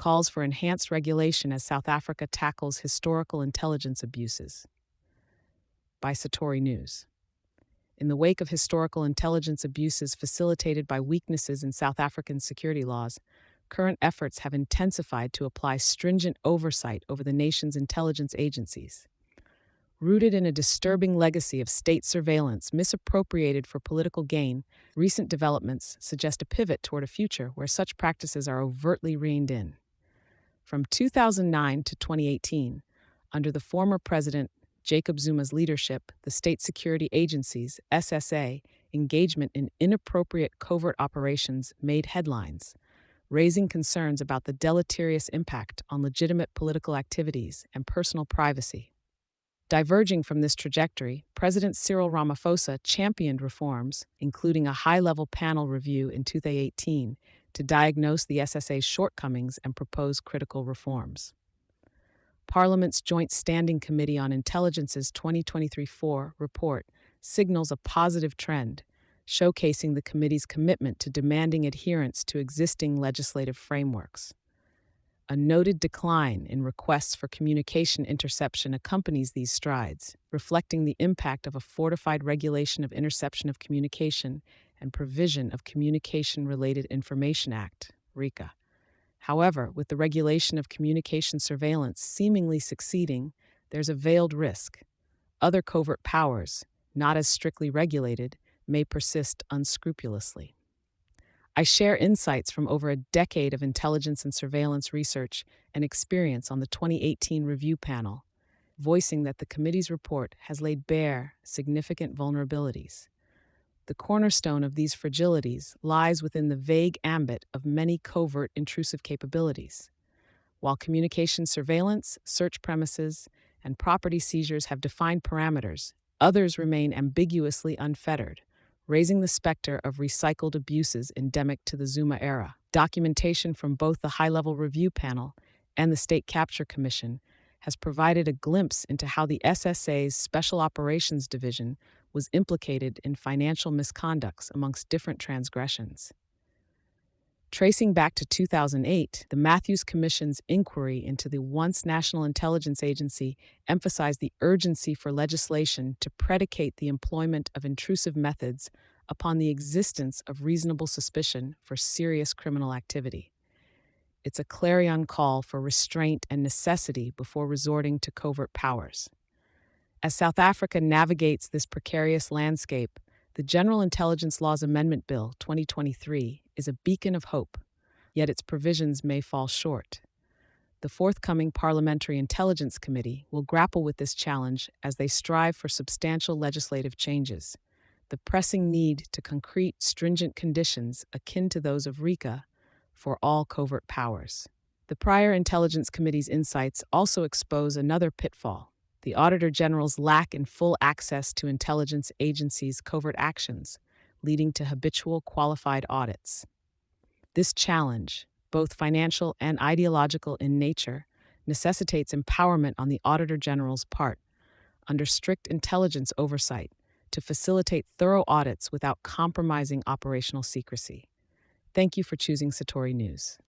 calls for enhanced regulation as South Africa tackles historical intelligence abuses. By Satori News. In the wake of historical intelligence abuses facilitated by weaknesses in South African security laws, current efforts have intensified to apply stringent oversight over the nation's intelligence agencies. Rooted in a disturbing legacy of state surveillance misappropriated for political gain, recent developments suggest a pivot toward a future where such practices are overtly reined in. From 2009 to 2018, under the former president Jacob Zuma's leadership, the state security agencies, SSA, engagement in inappropriate covert operations made headlines, raising concerns about the deleterious impact on legitimate political activities and personal privacy. Diverging from this trajectory, President Cyril Ramaphosa championed reforms, including a high-level panel review in 2018, to diagnose the SSA's shortcomings and propose critical reforms. Parliament's Joint Standing Committee on Intelligence's 2023-4 report signals a positive trend, showcasing the committee's commitment to demanding adherence to existing legislative frameworks. A noted decline in requests for communication interception accompanies these strides, reflecting the impact of a fortified regulation of interception of communication and provision of Communication-Related Information Act, Rica. However, with the regulation of communication surveillance seemingly succeeding, there's a veiled risk. Other covert powers, not as strictly regulated, may persist unscrupulously. I share insights from over a decade of intelligence and surveillance research and experience on the 2018 review panel, voicing that the committee's report has laid bare significant vulnerabilities. The cornerstone of these fragilities lies within the vague ambit of many covert intrusive capabilities. While communication surveillance, search premises, and property seizures have defined parameters, others remain ambiguously unfettered, raising the specter of recycled abuses endemic to the Zuma era. Documentation from both the high-level review panel and the State Capture Commission has provided a glimpse into how the SSA's Special Operations Division was implicated in financial misconducts amongst different transgressions. Tracing back to 2008, the Matthews Commission's inquiry into the once National Intelligence Agency emphasized the urgency for legislation to predicate the employment of intrusive methods upon the existence of reasonable suspicion for serious criminal activity. It's a clarion call for restraint and necessity before resorting to covert powers. As South Africa navigates this precarious landscape, the General Intelligence Laws Amendment Bill 2023 is a beacon of hope, yet its provisions may fall short. The forthcoming Parliamentary Intelligence Committee will grapple with this challenge as they strive for substantial legislative changes. The pressing need to concrete stringent conditions akin to those of Rica for all covert powers. The prior Intelligence Committee's insights also expose another pitfall: the auditor-general's lack in full access to intelligence agencies' covert actions, leading to habitual qualified audits. This challenge, both financial and ideological in nature, necessitates empowerment on the auditor-general's part, under strict intelligence oversight, to facilitate thorough audits without compromising operational secrecy. Thank you for choosing Satori News.